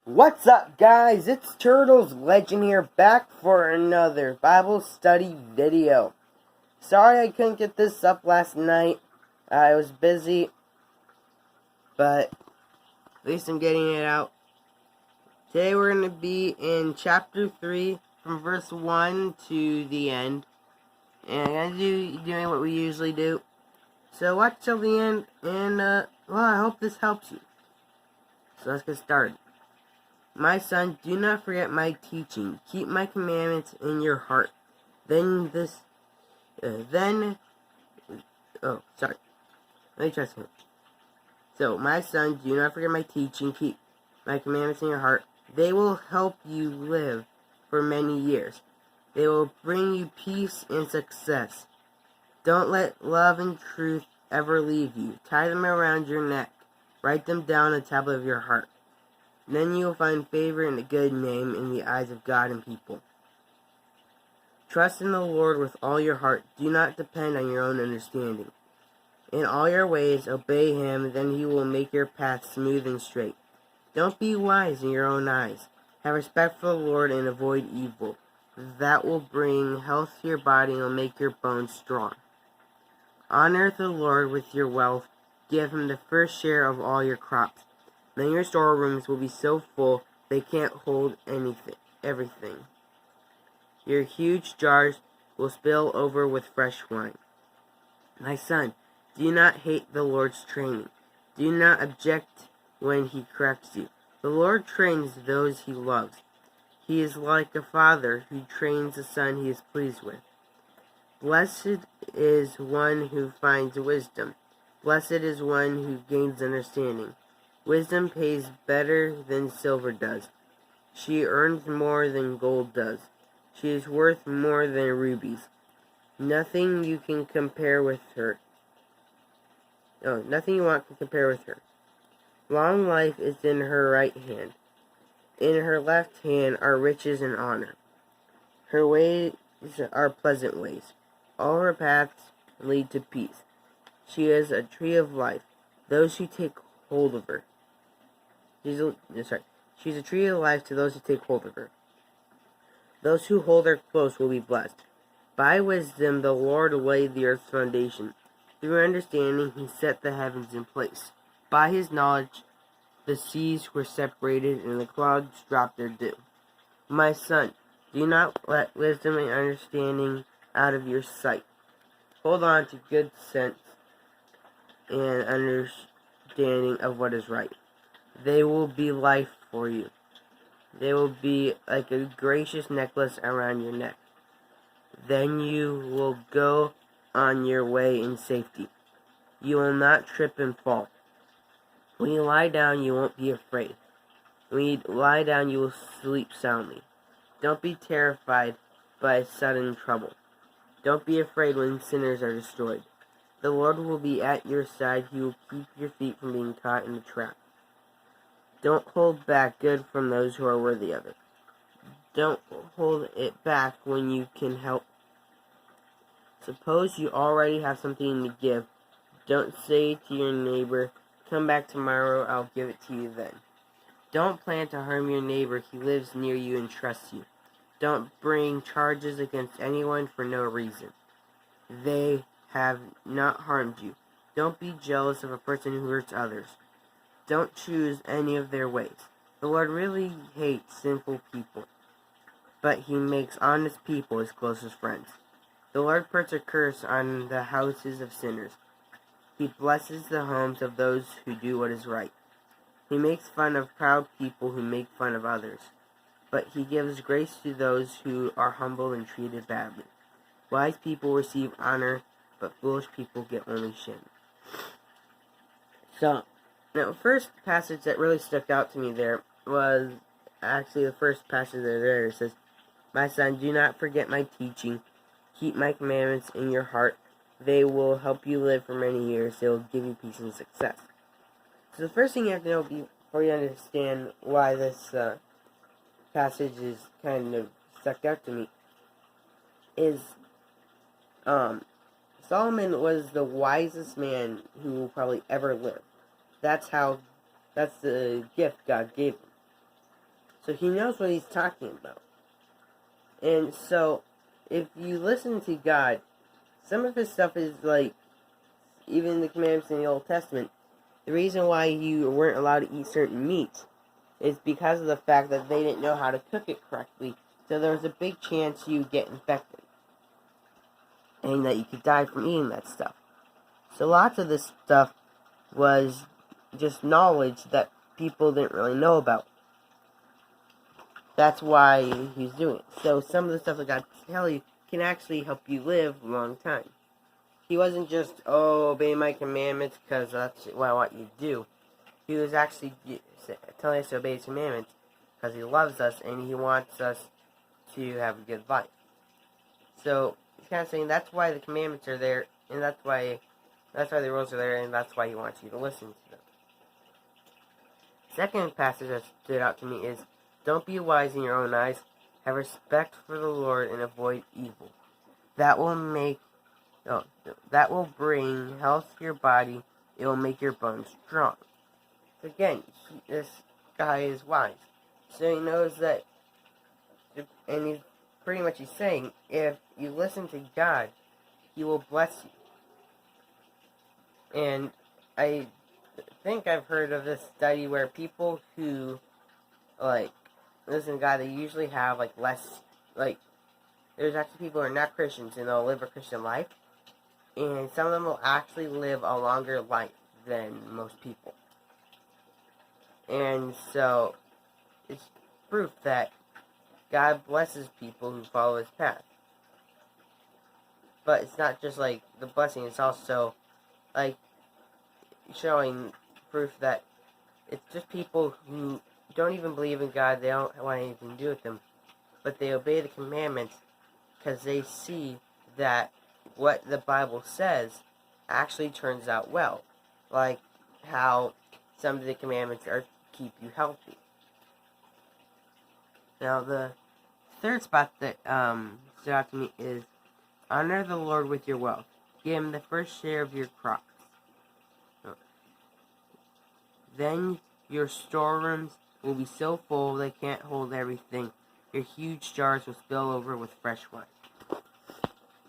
What's up, guys? It's Turtles Legend here, back for another Bible study video. Sorry I couldn't get this up last night. I was busy, but at least I'm getting it out. Today we're going to be in chapter 3, from verse 1 to the end. And I'm going to be doing what we usually do. So watch till the end, and, I hope this helps you. So let's get started. My son, do not forget my teaching. Keep my commandments in your heart. Let me try something. So, my son, do not forget my teaching. Keep my commandments in your heart. They will help you live for many years. They will bring you peace and success. Don't let love and truth ever leave you. Tie them around your neck. Write them down on the tablet of your heart. Then you will find favor and a good name in the eyes of God and people. Trust in the Lord with all your heart. Do not depend on your own understanding. In all your ways, obey Him, then He will make your path smooth and straight. Don't be wise in your own eyes. Have respect for the Lord and avoid evil. That will bring health to your body and will make your bones strong. Honor the Lord with your wealth. Give Him the first share of all your crops. Then your storerooms will be so full they can't hold everything. Your huge jars will spill over with fresh wine. My son, do not hate the Lord's training. Do not object when He corrects you. The Lord trains those He loves. He is like a father who trains the son He is pleased with. Blessed is one who finds wisdom. Blessed is one who gains understanding. Wisdom pays better than silver does. She earns more than gold does. She is worth more than rubies. Nothing you can compare with her. Nothing you want can compare with her. Long life is in her right hand. In her left hand are riches and honor. Her ways are pleasant ways. All her paths lead to peace. She is a tree of life. Those who take hold of her. She's a tree of life to those who take hold of her. Those who hold her close will be blessed. By wisdom the Lord laid the earth's foundation. Through understanding He set the heavens in place. By His knowledge the seas were separated and the clouds dropped their dew. My son, do not let wisdom and understanding out of your sight. Hold on to good sense and understanding of what is right. They will be life for you. They will be like a gracious necklace around your neck. Then you will go on your way in safety. You will not trip and fall. When you lie down, you won't be afraid. When you lie down, you will sleep soundly. Don't be terrified by sudden trouble. Don't be afraid when sinners are destroyed. The Lord will be at your side. He will keep your feet from being caught in a trap. Don't hold back good from those who are worthy of it. Don't hold it back when you can help. Suppose you already have something to give. Don't say to your neighbor, "Come back tomorrow, I'll give it to you then." Don't plan to harm your neighbor. He lives near you and trusts you. Don't bring charges against anyone for no reason. They have not harmed you. Don't be jealous of a person who hurts others. Don't choose any of their ways. The Lord really hates sinful people, but He makes honest people His closest friends. The Lord puts a curse on the houses of sinners. He blesses the homes of those who do what is right. He makes fun of proud people who make fun of others, but He gives grace to those who are humble and treated badly. Wise people receive honor, but foolish people get only shame. So, now, the first passage that really stuck out to me there was actually the first passage there. It says, "My son, do not forget my teaching. Keep my commandments in your heart. They will help you live for many years. They will give you peace and success." So the first thing you have to know before you understand why this passage is kind of stuck out to me is Solomon was the wisest man who will probably ever live. That's the gift God gave him. So he knows what he's talking about. And so, if you listen to God, some of his stuff is like, even the commandments in the Old Testament, the reason why you weren't allowed to eat certain meats is because of the fact that they didn't know how to cook it correctly. So there was a big chance you get infected. And that you could die from eating that stuff. So lots of this stuff was just knowledge that people didn't really know about. That's why he's doing it. So some of the stuff that God tell you can actually help you live a long time. He wasn't just, obey my commandments because that's what I want you to do. He was actually telling us to obey his commandments because he loves us and he wants us to have a good life. So he's kind of saying that's why the commandments are there, and that's why the rules are there, and that's why he wants you to listen to them. Second passage that stood out to me is, don't be wise in your own eyes. Have respect for the Lord and avoid evil. That will bring health to your body. It will make your bones strong. So again, this guy is wise. So he knows that, and he's saying, if you listen to God, he will bless you. And I think I've heard of this study where people who, listen to God, they usually have, less, there's actually people who are not Christians and they'll live a Christian life. And some of them will actually live a longer life than most people. And so, it's proof that God blesses people who follow his path. But it's not just, the blessing, it's also, showing proof that it's just people who don't even believe in God, they don't want anything to do with him, but they obey the commandments because they see that what the Bible says actually turns out well. Like how some of the commandments are to keep you healthy. Now, the third spot that stood out to me is, honor the Lord with your wealth. Give him the first share of your crops. Then your storerooms will be so full they can't hold everything. Your huge jars will spill over with fresh wine.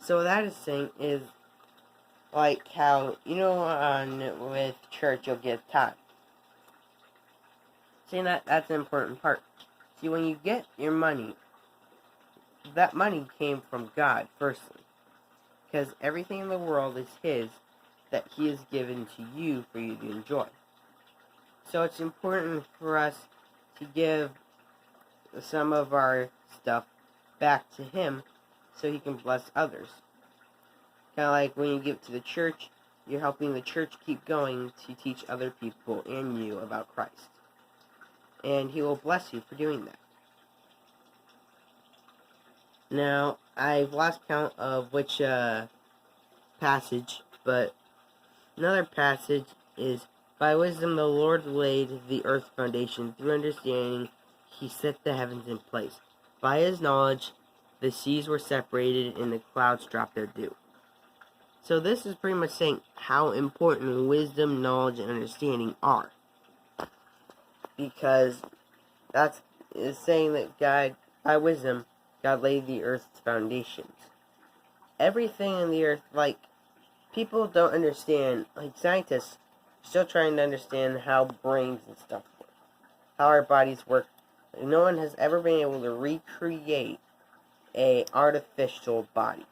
So what that is saying is, like how, with church you'll get tithe. Saying that's an important part. See, when you get your money, that money came from God, firstly. Because everything in the world is his, that he has given to you for you to enjoy. So it's important for us to give some of our stuff back to him so he can bless others. Kind of like when you give to the church, you're helping the church keep going to teach other people and you about Christ. And he will bless you for doing that. Now, I've lost count of which passage, but another passage is, by wisdom the Lord laid the earth's foundation. Through understanding he set the heavens in place. By his knowledge the seas were separated and the clouds dropped their dew. So this is pretty much saying how important wisdom, knowledge, and understanding are. Because that's is saying that God, by wisdom, God laid the earth's foundations. Everything in the earth, people don't understand, scientists are still trying to understand how brains and stuff work, how our bodies work. No one has ever been able to recreate an artificial body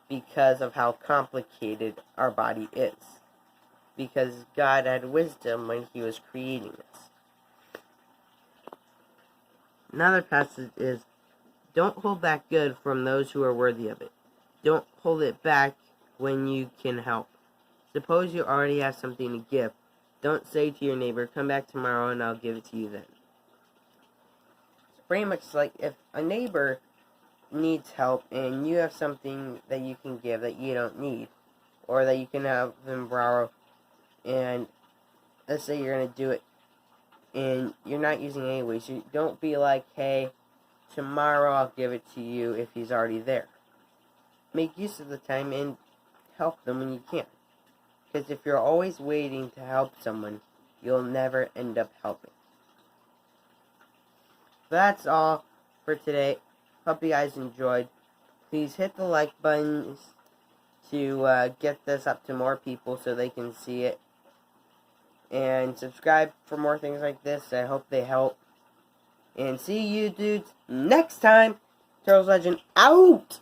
because of how complicated our body is. Because God had wisdom when he was creating us. Another passage is, don't hold back good from those who are worthy of it. Don't hold it back when you can help. Suppose you already have something to give. Don't say to your neighbor, come back tomorrow and I'll give it to you then. It's pretty much like if a neighbor needs help and you have something that you can give that you don't need, or that you can have them borrow, and let's say you're going to do it and you're not using it anyway, so don't be like, hey, tomorrow I'll give it to you if he's already there. Make use of the time and help them when you can. Because if you're always waiting to help someone, you'll never end up helping. that's all for today. Hope you guys enjoyed. Please hit the like button to get this up to more people so they can see it. And subscribe for more things like this. I hope they help. And see you dudes next time. Turtles Legend out!